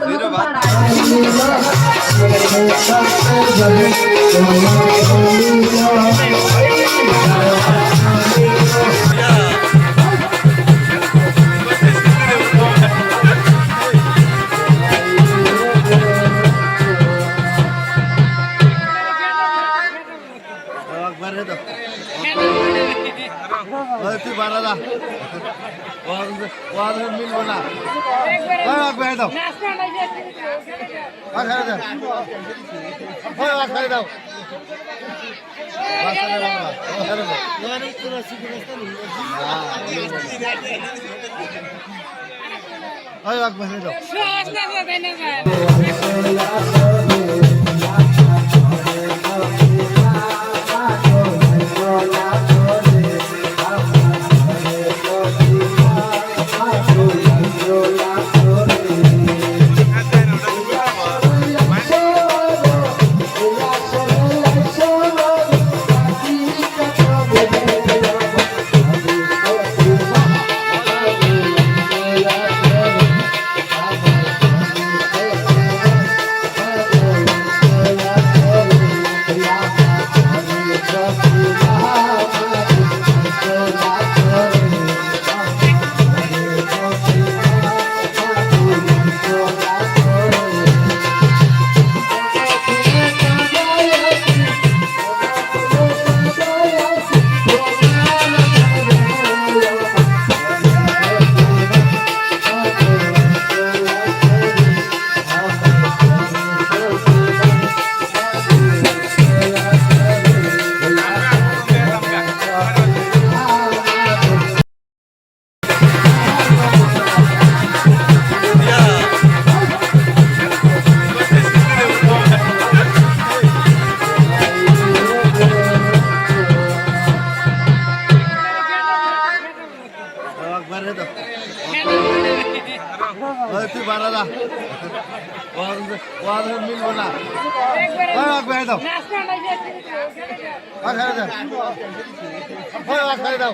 মিলবো না দাও দাও তুই বাড়ালা মিলবো না দাও দাও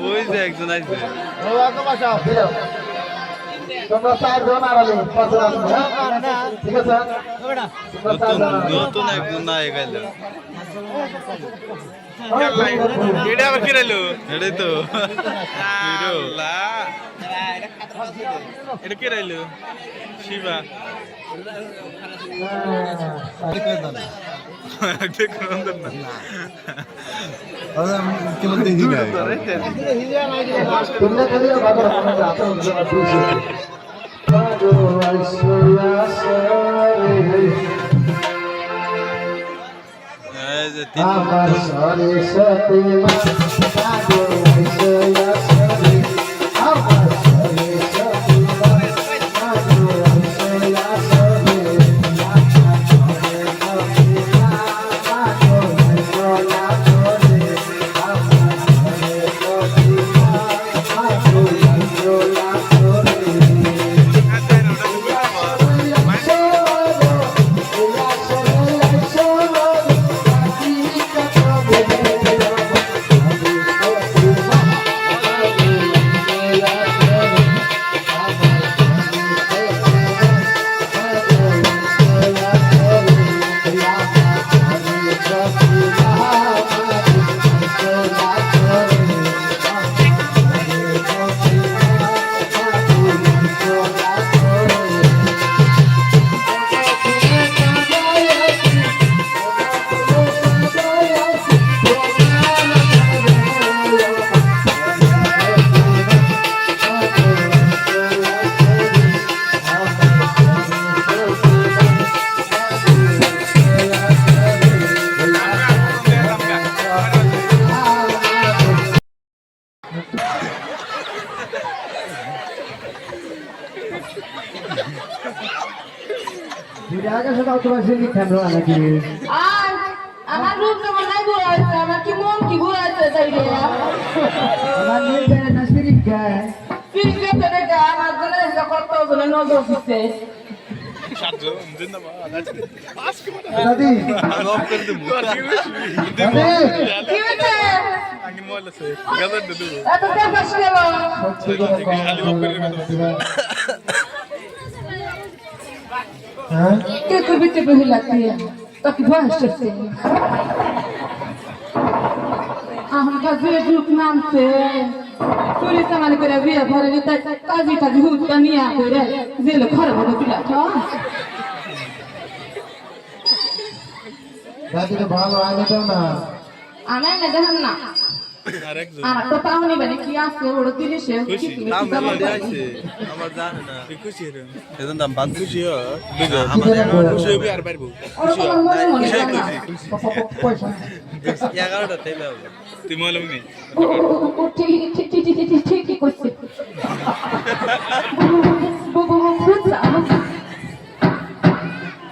ওই যে একজন আসবে তোমরা 4 জন আড়ালে 5 জন ঠিক আছে নতুন একজন না এগাইলো এটা আবার কি রইলো এটাই তো এটা কি রইলো শিবা আমার সরে সতে আগে সেটাও তোমার সিঙ্গি খেলো নাকি আর আমার রূপ যেমন নাই ঘুরাইছে আমার কি মন কি ঘুরাইছে তাই রে আমার নিয়ে না সিরিপ গায় পিছনে তো দেখা আমার জন্য কত জনে নজর দিচ্ছে সাতজন জিন্দাবাদ দাদি আমি অফ করে দেবো দাদি কি হয়েছে আগে মোবাইল আছে গাজার দেবো এত দেখাস গেল হ্যাঁ কে কবি তে বহিলা কি তাকে বয়স হচ্ছে আমার কাছে গ্রুপ নামছে পুলিশ মানে করে বিয়ে ভরে দিতে কাজী কাজী হুটটা নিয়ে করে জেলে ঘরে ভরে দিলা তো দাদি তো ভালো আগে তো না আমি না দেখেন না আরেকজন আমার তো পাওনি মানে কি আছে ওর দিলে সে খুশি নাম বলে আছে আমার জানে না খুশি রে এজন দাম বাদ খুশি হ বুঝো আমার খুশি হবে আর পারবো ওর কোনো মনে মনে খুশি করে না। পয়সা 11টা টাইম হবে তুই মালুম নেই ও ঠিকই করছে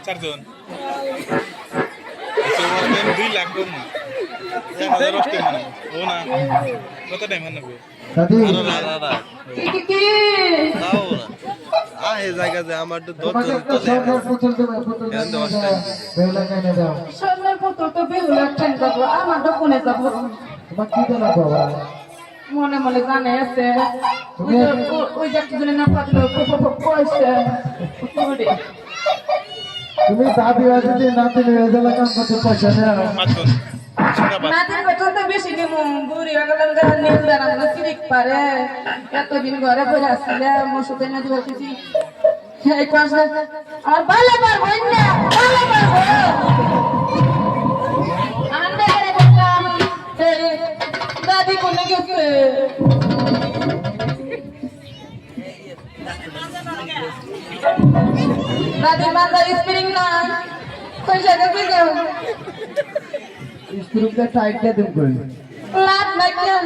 চারজন তোমার 2 লাখ কম 1000 অষ্টে মানে ও না কত টাইম আনবে দাদি কি দাও না আহে জায়গা যে আমার তো 10 তোমাকে জন একটা সরকার পুতুল দেবে পুতুল বেলা কেনে দাও সোনার পুত্র তো বেহুলা ট্রেন যাবো আমার তো কোনে যাবো তোমার কি দেনা বাবা মনে মনে জানে আছে ওই যে একজনের না পাতলো পয়সা তুমি দাদি আছে নাতি নিয়ে গেলে কাম করতে পয়সা নেই পাঁচজন জিন্দাবাদ নাতির বেতন তো বেশি নিমু বুড়ি গেলাম যারা নিউ দাঁড়ানো সিরিক পারে এতদিন ঘরে বসে আসছিলে মশুতে না দিবার কিছু এই পাশে আর ভালো পারবো না ভালো পারবো আনন্দে করে বললাম দাদি কোনে গেছে দাদি মাথার স্প্রিং না কই জায়গা কই গেল স্ক্রুটা টাইট দিয়ে দিন কই লাভ নাই কেন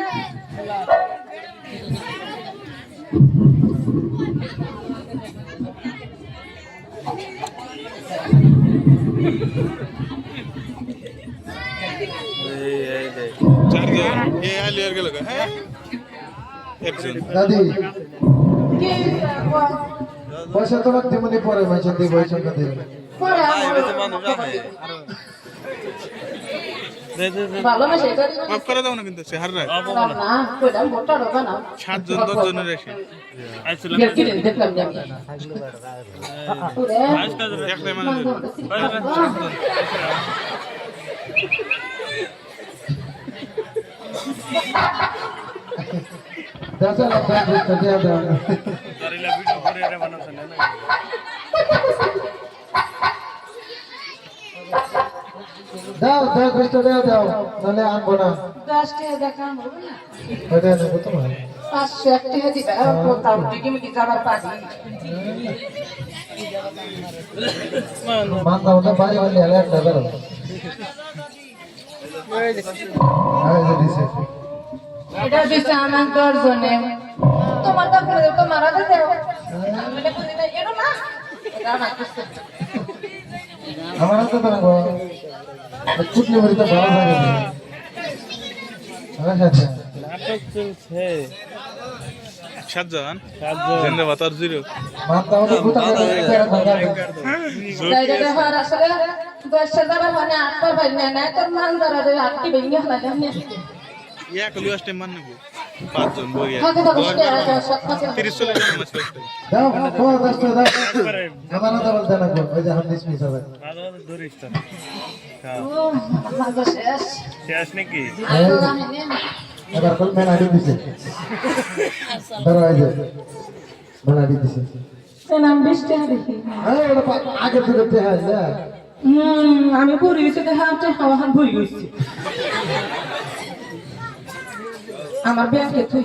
চারজন এ আলি আর গেল হ্যাঁ একজন দাদি কি পয়সা তোমার তেমনি পরে পয়সা দিয়ে পয়সা দিয়ে পরে মানুষ আছে ভালো না সেটা মাফ করে দাও না কিন্তু সে হার রায় না কইলা মোটা রোগা না 7 জন 10 জনের এসে গেলকি দেখলাম আমি ওরে একটা মানে দাদা না ব্যাগ দিয়ে দাও আরেলা ভিডিও করে এটা বানাছেন না দাও দাও কষ্ট দাও দাও নালে আনবো না 10 টাকা দেখাম হবে না ওটা নেবো তোমার 500 টাকা দিবা কোথাও টিকি মিটি যাবার পারি মান দাও না বাড়ি বাড়ি আলে একটা দাও আরে দিছে এটা দিছে আমার 10 জনে তোমার তো করে তোমার আগে দেও মানে কোন দিন এনো না এটা না কিছু আমার হাতে তো না কুটনি মরি তো ভালো লাগে আরে সাথে নাটক চলছে 7 জন জিন্দাবাদ আর জিরো মান দাও না কুটা জায়গাটা হওয়ার আসলে 10,000 মানে 8 ভাই না তোর মান ধরা 8 ভেঙে হলা জানি এক লিওস টাইম মান নেব 5 জন বই থাকে তো 30 চলে যাবে মাস দাও দাও কষ্ট দাও আমার না বলতে না ওই যে হাম ডিসমিস হবে ও ভালো শেষ শেষ নাকি এবার কল মেন আইডি দিছে ধরো এই যে মেন আইডি দিছে নাম 20 টাকা দেখি আরে ওটা আগে থেকে তে হয় না আমি ভুরি গেছি হাতে হাওয়ান ভুরি গেছি আমার ব্যাংকে তুই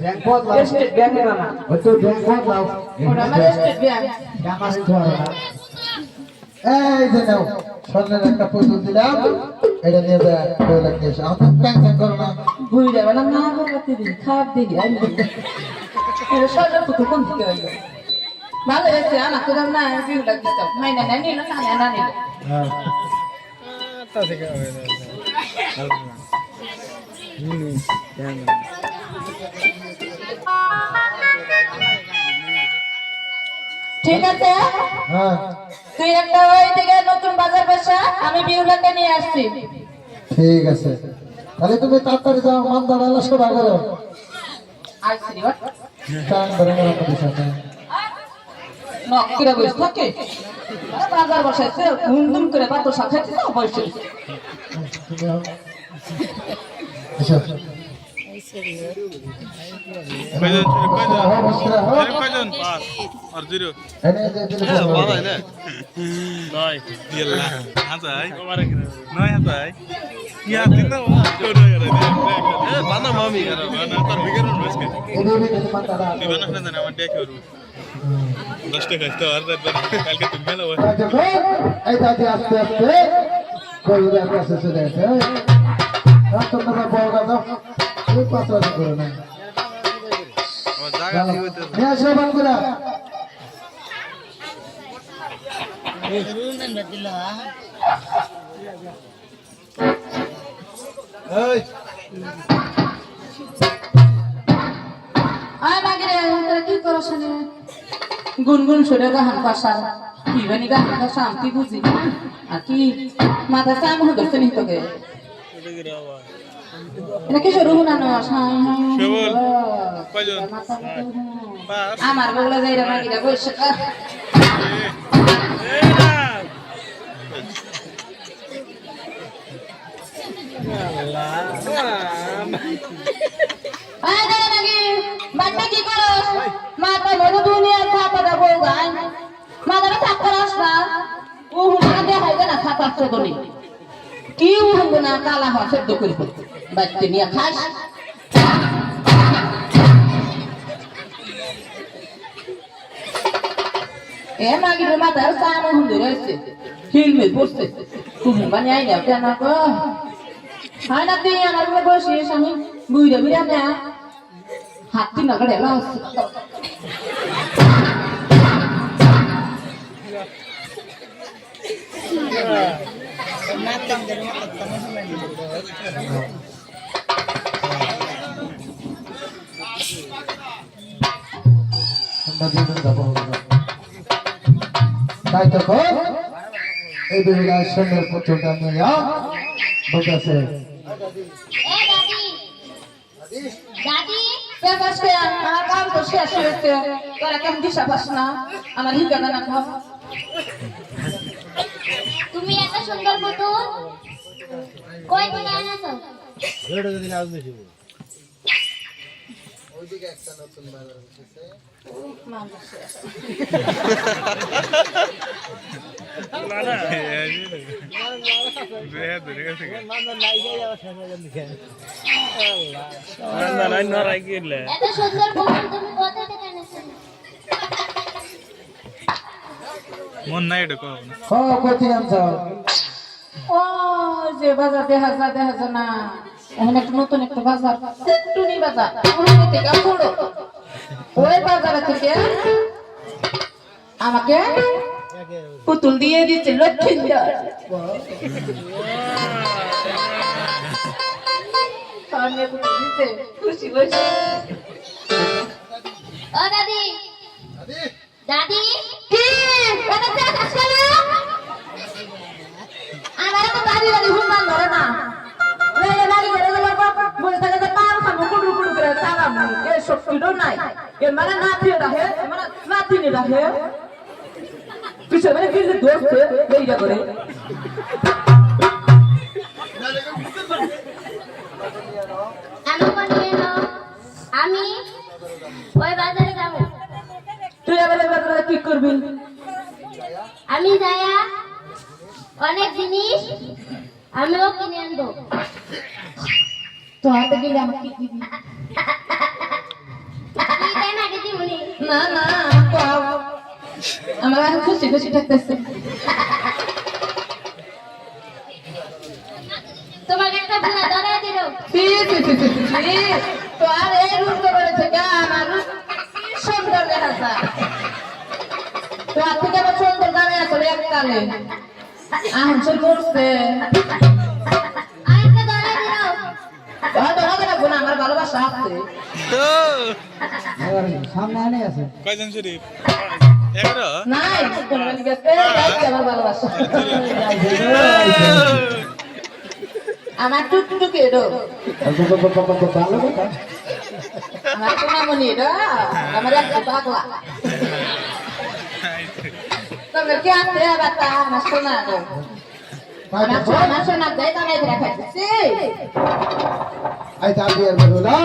ব্যাংক বদলাও স্টেট ব্যাংকে মামা ওই তো ব্যাংক বদলাও ওটা আমার স্টেট ব্যাংক টাকা দিতে হবে না এই যে নাও স্বর্ণের একটা পুতুল দিলাম এটা নিয়ে যা 2 লাখ নিয়ে এসো আমার ব্যাংক ব্যাংক করো না ভুরি যাবে না না করতে দিই খারাপ দিই সরকার পুতুল কোন দিকে হইল ভালো হয়েছে আমাকে দাম না বিউ লাগছে মাইনা না নিল না নিল হ্যাঁ ঠিক আছে হ্যাঁ তুই একটা ওই থেকে নতুন বাজার বসা আমি বিউলাকে নিয়ে আসছি ঠিক আছে তাহলে তুমি তাড়াতাড়ি যাও মান দাঁড়ালে সব করো আইছি রে টান ধরে না বিষয় নকিরা বসে থাকে বাজার বসাইছে ধুমধুম করে পাতো শাখাইছে তো বসে এসো কয়জন পাঁচ আর জিরো এনে যে দিলে বাবা না নয় ইয়াল্লা হাতাই নয় হাতাই ইয়া দিনা এ বানা মামি করে বানা তার বিগের রসকে এদিকে দিলে মান দাঁড়া বিবানা না না আমার দেখে রু 10 টাকা তো আর কালকে তুমি মেলা এই দাদি আস্তে আস্তে কই রে কাছে চলে আসে রাত তো না বড় দাও এই পাত্র করে না আমার জায়গা ঠিক হইতে নিয়ে আসো বাঙ্গুরা এই আয় মাগিরে তোরা কি করছ রে গুনগুন সরে গাহান পাশার কি বানি গাহান পাশা আমি বুঝি আর কি মাথা সাম হদছে নি তোকে এটা কি শুরু না না হাই হাই কেবল কয়জন পাঁচ আমার বগলা যাইরা মাগিরা বসে আয় দাঁড়া নাকি বাচ্চা কি করো মাথা মনে দুনিয়া থাপাটা বই যায় মাথাটা থাপ করাস না ও হুনা দেখাই না থাপার চোদনি কি উহঙ্গ না কালা হওয়া সেদ্ধ করি বাচ্চা নিয়ে খাস এ মাগির মাথার সামনে হুন্দি রয়েছে হিলমিল পড়ছে তুমি বানি আই না কেন গো হয় না তুই আমার ঘরে বসিস আমি বুইরা বিরা না হাতি না গড়ে লাস তাই তো এই বেলায় সোনার পুতুলটা নিয়ে বলতেছে আমার কাম তো শেষ হয়েছে তোরা কেমন দিশা পাস না আমার হিকানা না খাও তুমি এত সুন্দর পুতুল কই থেকে আনাছো ওইদিকে একটা নতুন বাজার বসেছে এত সুন্দর পুতুল তুমি কোথা থেকে আনাছো মন নাই এটা কো কোথায় আনছো ও যে বাজার দেখা যায় না এখন একটা নতুন একটা বাজার টুনি বাজার ওখান থেকে পড়ো ওই বাজার থেকে আমাকে পুতুল দিয়ে দিচ্ছে লক্ষ্মীন্দর সামনে পুতুল দিতে খুশি হয়েছে ও দাদি দাদি কি এটা দেখাস কেন আমার তো দাদি দাদি হুন্ডান ধরে না রে দাদি ধরে বাবা বলে থাকে যে পার খাবো কুড়ু কুড়ু করে তারা এ শক্তিও নাই এ মানে না দিয়ে রাখে মানে না দিয়ে রাখে কিছু মানে কি যে দোস্ত এইটা করে আমাকে নিয়ে নাও আমি ওই বাজারে যাব তুই আবার বাজারে কি করবি আমি যায়া অনেক জিনিস আমিও কিনে আনবো তো হাতে গেলে আমাকে কি দিবি তুই তাই না দিদি মনি না না আমার এখন খুশি খুশি থাকতেছে তোমাকে একটা বুড়া ধরে দিল তো আর এই রূপ তো বলেছে আমার দেখা যায় তো আর থেকে আবার সুন্দর গানে আসলে এককালে এখন সে করছে আরেকটা ধরে দিও ধরা রাখবো না আমার ভালোবাসা আছে সামনে আনে আছে কয়জন শরীফ 11 নাই কোনো গেছে আমার ভালোবাসা আমার টুকটুকি এডো ভালো কথা আমার সোনামণি এডো আমার একটা পাগলা তোমরা কি আনতে বাতা আমার সোনা গো আমার সোনা দেয় তো আমি রাখাইছি আই দাবি আর বললা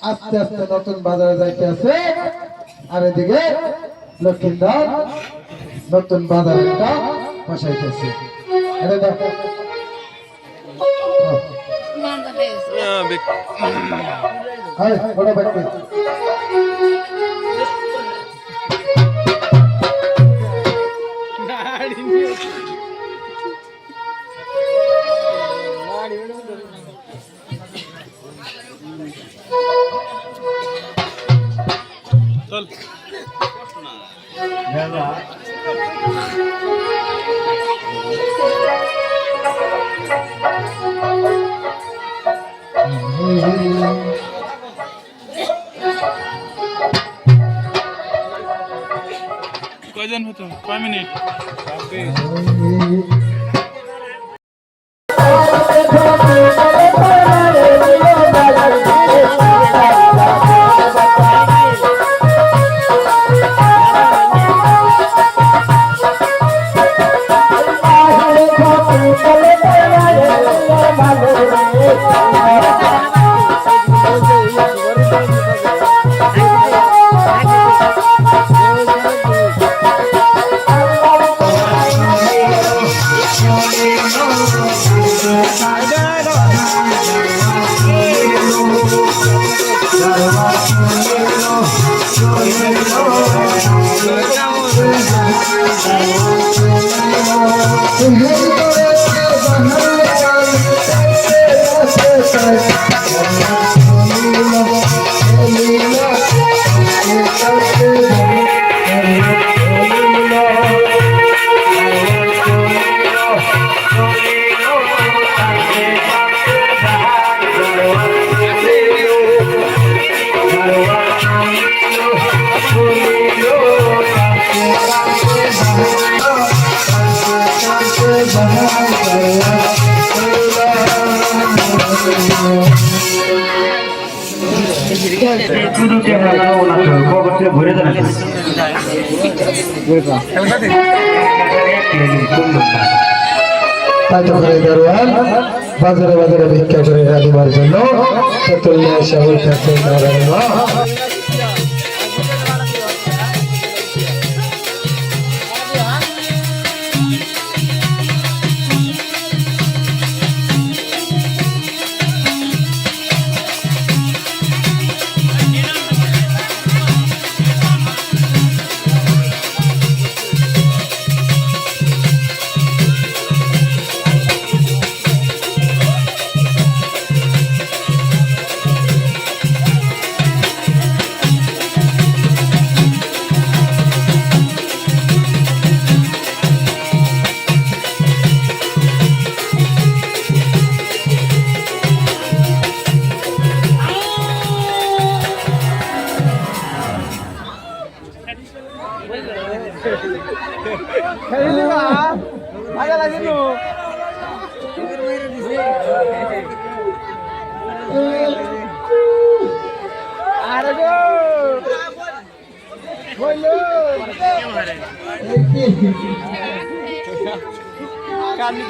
আস্তে আস্তে নতুন বাজারে যাইতে আছে আর এদিকে লক্ষ্মীদার নতুন বাজারটা বসাইতেছে এটা দেখো হাই বড় ব্যক্তি চল কয়জন হতো কয় মিনিট তাই তো করে দারোয়ান বাজারে বাজারে ভিক্ষা করে রাখিবার জন্য তেতুল্লা শাহুর কাছে দাঁড়ানো কান্দি